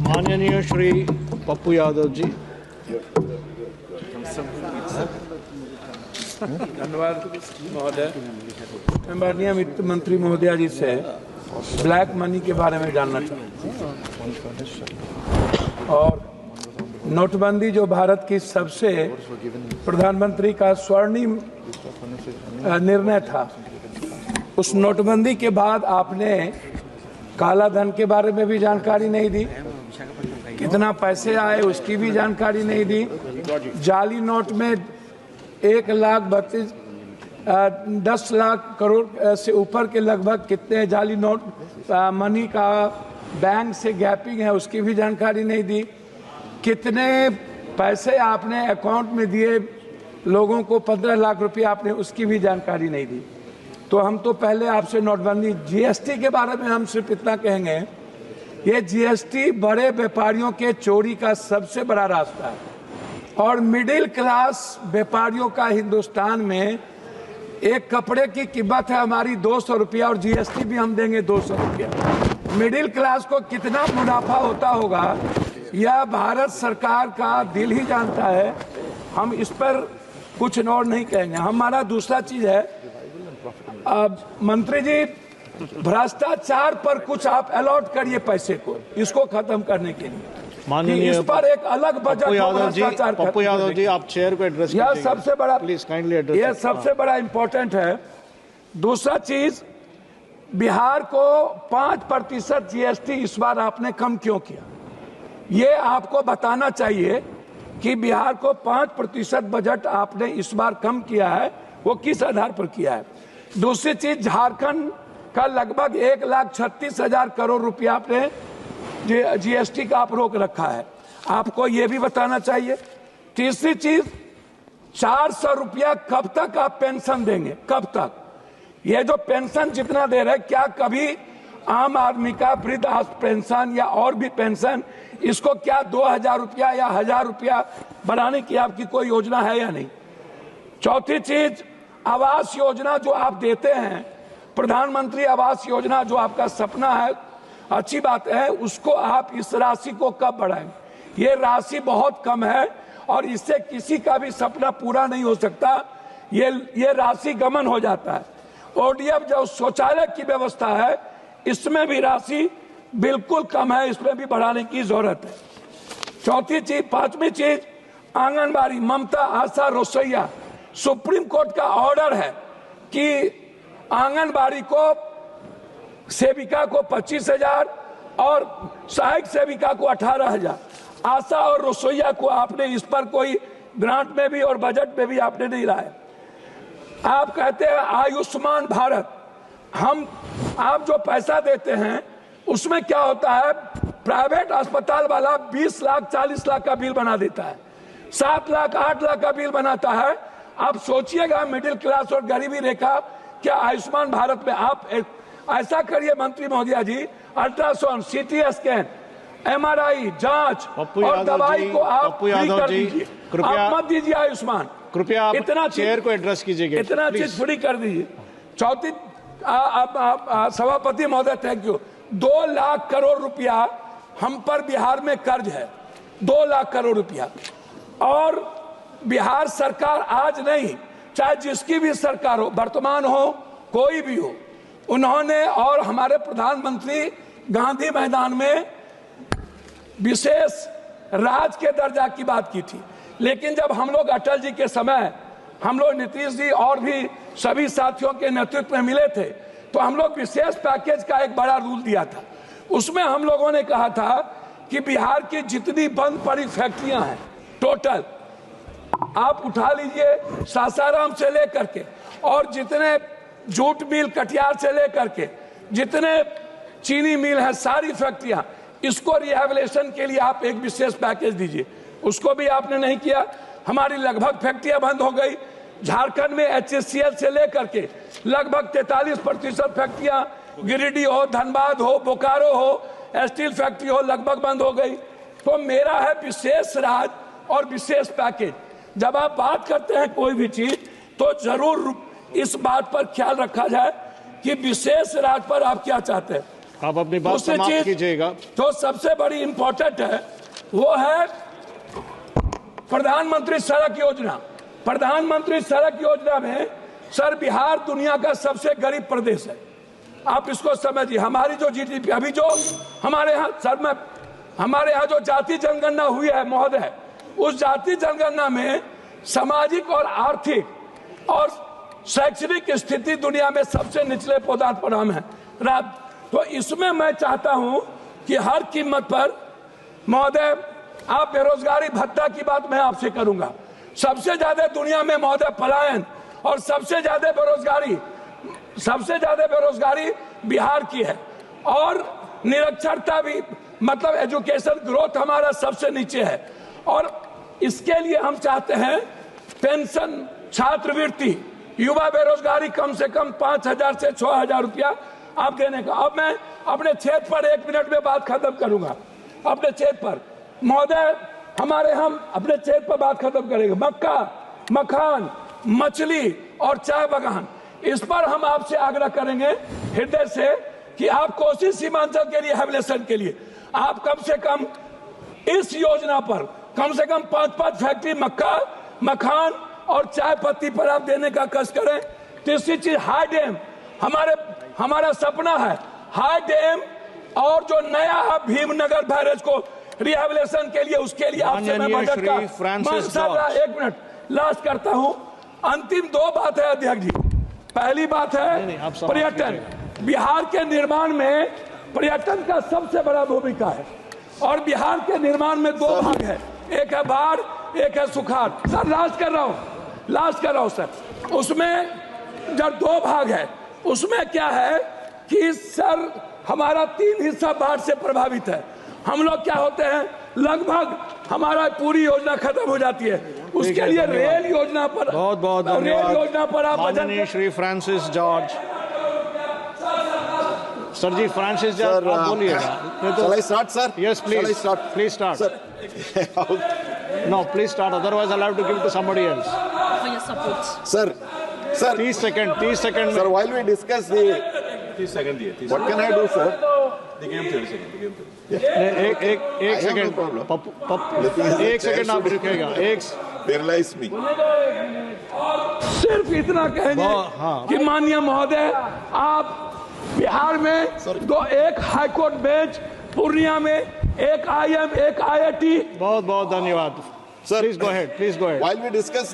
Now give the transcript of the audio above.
माननीय श्री पप्पू यादव जी। धन्यवाद महोदय। मैं माननीय वित्त मंत्री महोदया जी से ब्लैक मनी के बारे में जानना चाहता हूँ और नोटबंदी जो भारत की सबसे प्रधानमंत्री का स्वर्णिम निर्णय था, उस नोटबंदी के बाद आपने काला धन के बारे में भी जानकारी नहीं दी, कितना पैसे आए उसकी भी जानकारी नहीं दी। जाली नोट में 10 लाख करोड़ से ऊपर के लगभग कितने जाली नोट मनी का बैंक से गैपिंग है उसकी भी जानकारी नहीं दी। कितने पैसे आपने अकाउंट में दिए लोगों को, 15 लाख रुपए आपने, उसकी भी जानकारी नहीं दी। तो हम तो पहले आपसे नोटबंदी, जीएसटी के बारे में हम सिर्फ इतना कहेंगे, ये जीएसटी बड़े व्यापारियों के चोरी का सबसे बड़ा रास्ता है और मिडिल क्लास व्यापारियों का हिंदुस्तान में एक कपड़े की कीमत है हमारी 200 रुपया और जीएसटी भी हम देंगे 200 रुपया। मिडिल क्लास को कितना मुनाफा होता होगा यह भारत सरकार का दिल ही जानता है। हम इस पर कुछ और नहीं कहेंगे। हमारा दूसरा चीज है, मंत्री जी, भ्रष्टाचार पर कुछ आप अलॉट करिए पैसे को, इसको खत्म करने के लिए। माननीय इस पर एक अलग बजट पप्पू यादव जी आप चेयर को एड्रेस यह सबसे बड़ा, प्लीज काइंडली एड्रेस, यह सबसे बड़ा इंपॉर्टेंट है। दूसरा चीज, बिहार को 5% जीएसटी इस बार आपने कम क्यों किया, ये आपको बताना चाहिए कि बिहार को 5% बजट आपने इस बार कम किया है, वो किस आधार पर किया है। दूसरी चीज, झारखंड का लगभग 1,36,000 करोड़ रुपया आपने जीएसटी का आप रोक रखा है, आपको ये भी बताना चाहिए। तीसरी चीज, 400 रुपया कब तक आप पेंशन देंगे, कब तक? ये जो पेंशन जितना दे रहे, क्या कभी आम आदमी का वृद्ध पेंशन या और भी पेंशन, इसको क्या 2,000 रुपया या 1,000 रुपया बढ़ाने की आपकी कोई योजना है या नहीं? चौथी चीज, आवास योजना जो आप देते हैं, प्रधानमंत्री आवास योजना जो आपका सपना है, अच्छी बात है, उसको आप इस राशि को कब बढ़ाएंगे? ये राशि बहुत कम है और इससे किसी का भी सपना पूरा नहीं हो सकता, ये राशि गमन हो जाता है। ओडीएफ जो शौचालय की व्यवस्था है, इसमें भी राशि बिल्कुल कम है, इसमें भी बढ़ाने की जरूरत है। चौथी चीज, पांचवी चीज, आंगनबाड़ी, ममता, आशा, रसोईया, सुप्रीम कोर्ट का ऑर्डर है कि आंगनबाड़ी को सेविका को 25,000 और सहायक सेविका को 18,000, आशा और रसोईया को आपने इस पर कोई ग्रांट में भी और बजट में भी आपने नहीं लाया। आप कहते हैं आयुष्मान भारत, आप जो पैसा देते हैं उसमें क्या होता है, प्राइवेट अस्पताल वाला 20 लाख 40 लाख का बिल बना देता है, 7 लाख 8 लाख का बिल बनाता है। आप सोचिएगा मिडिल क्लास और गरीबी रेखा, क्या आयुष्मान भारत में आप ऐसा करिए मंत्री महोदया जी, अल्ट्रासाउंड, सीटी स्कैन, एमआरआई जांच और दवाई को आप फ्री कर दीजिए, आप मत दीजिए आयुष्मान, कृपया इतना चेयर को एड्रेस कीजिए, इतना चीज फ्री कर दीजिए। चौथी, सभापति महोदय थैंक यू, 2 लाख करोड़ रुपया हम पर बिहार में कर्ज है, 2 लाख करोड़ रुपया, और बिहार सरकार आज नहीं, चाहे जिसकी भी सरकार हो, वर्तमान हो कोई भी हो, उन्होंने और हमारे प्रधानमंत्री गांधी मैदान में विशेष राज के दर्जा की बात की थी। लेकिन जब हम लोग अटल जी के समय, हम लोग नीतीश जी और भी सभी साथियों के नेतृत्व में मिले थे, तो हम लोग विशेष पैकेज का एक बड़ा रूल दिया था। उसमें हम लोगों ने कहा था कि बिहार की जितनी बंद पड़ी फैक्ट्रियां हैं टोटल आप उठा लीजिए, सासाराम से लेकर के और जितने जूट मिल कटिहार से लेकर के जितने चीनी मिल है, सारी फैक्ट्रियां, इसको रिहेबिलिटेशन के लिए आप एक विशेष पैकेज दीजिए। उसको भी आपने नहीं किया। हमारी लगभग फैक्ट्रियां बंद हो गई। झारखंड में HCL से लेकर के लगभग 43% फैक्ट्रियां, गिरिडीह हो, धनबाद हो, बोकारो हो, स्टील फैक्ट्री हो, लगभग बंद हो गई। तो मेरा है विशेष राज और विशेष पैकेज। जब आप बात करते हैं कोई भी चीज, तो जरूर इस बात पर ख्याल रखा जाए कि विशेष राज पर आप क्या चाहते हैं। आप अपनी बात दूसरी समाप्त चीज कीजिएगा। जो सबसे बड़ी इंपॉर्टेंट है वो है प्रधानमंत्री सड़क योजना। प्रधानमंत्री सड़क योजना में सर बिहार दुनिया का सबसे गरीब प्रदेश है, आप इसको समझिए। हमारी जो जीडीपी अभी जो हमारे यहाँ सर में हमारे यहाँ जो जाति जनगणना हुई है महोदय, उस जाति जनगणना में सामाजिक और आर्थिक और शैक्षणिक स्थिति दुनिया में सबसे निचले पदार्थ पर हम है। तो इसमें मैं चाहता हूं कि हर कीमत पर महोदय, आप बेरोजगारी भत्ता की बात मैं आपसे करूंगा। सबसे ज्यादा दुनिया में महोदय पलायन और सबसे ज्यादा बेरोजगारी बिहार की है, और निरक्षरता भी, मतलब एजुकेशन ग्रोथ हमारा सबसे नीचे है। और इसके लिए हम चाहते हैं पेंशन, छात्रवृत्ति, युवा बेरोजगारी कम से कम 5,000 से 6,000 रुपया आप देने का। अब मैं अपने क्षेत्र पर 1 मिनट में बात खत्म करूंगा। अपने क्षेत्र पर महोदय, हम अपने क्षेत्र पर बात खत्म करेंगे। मक्का, मखान, मछली और चाय बागान, इस पर हम आपसे आग्रह करेंगे हृदय से कि आप कोसी सीमांचल के लिए, हेबिलेशन के लिए आप कम से कम इस योजना पर कम से कम 5-5 फैक्ट्री मक्का, मखान और चाय पत्ती पर आप देने का कष्ट करें। तीसरी चीज हाई डैम, हमारा सपना है हाई डैम, और जो नया भीमनगर बैरेज को रिहेबिलेशन के लिए, उसके लिए आपसे मैं बजट का 1 मिनट लास्ट करता हूं। अंतिम 2 बात है अध्यक्ष जी। पहली बात है पर्यटन। बिहार के निर्माण में पर्यटन का सबसे बड़ा भूमिका है, और बिहार के निर्माण में 2 भाग है, एक है बाढ़, एक है सुखाड़। सर लास्ट कर रहा हूं सर। उसमें जब 2 भाग है, उसमें क्या है कि सर हमारा 3 हिस्सा बाढ़ से प्रभावित है। हम लोग क्या होते हैं, लगभग हमारा पूरी योजना खत्म हो जाती है। उसके लिए रेल योजना पर, बहुत बहुत धन्यवाद। रेल योजना पर आप माननीय श्री फ्रांसिस जॉर्ज। सर जी, फ्रांसिस जॉर्ज आप बोलिएगा। Shall I start, sir? Yes, please. Shall I start? Please start. Sir. No, please start. Otherwise, I'll have to give it to somebody else. For your support. Sir, 30 seconds. sir, while we discuss the, 30 second दिए। what can I do, sir? देखिए हम 30 second देखिए। एक no second problem. एक second आप रुकेगा। Paralyze me. सिर्फ इतना कहेंगे हाँ। कि माननीय महोदय, आप बिहार में एक हाईकोर्ट बेंच, पूर्णिया में एक IIM, एक IIT। बहुत बहुत धन्यवाद। Sir, Please go ahead. while we discuss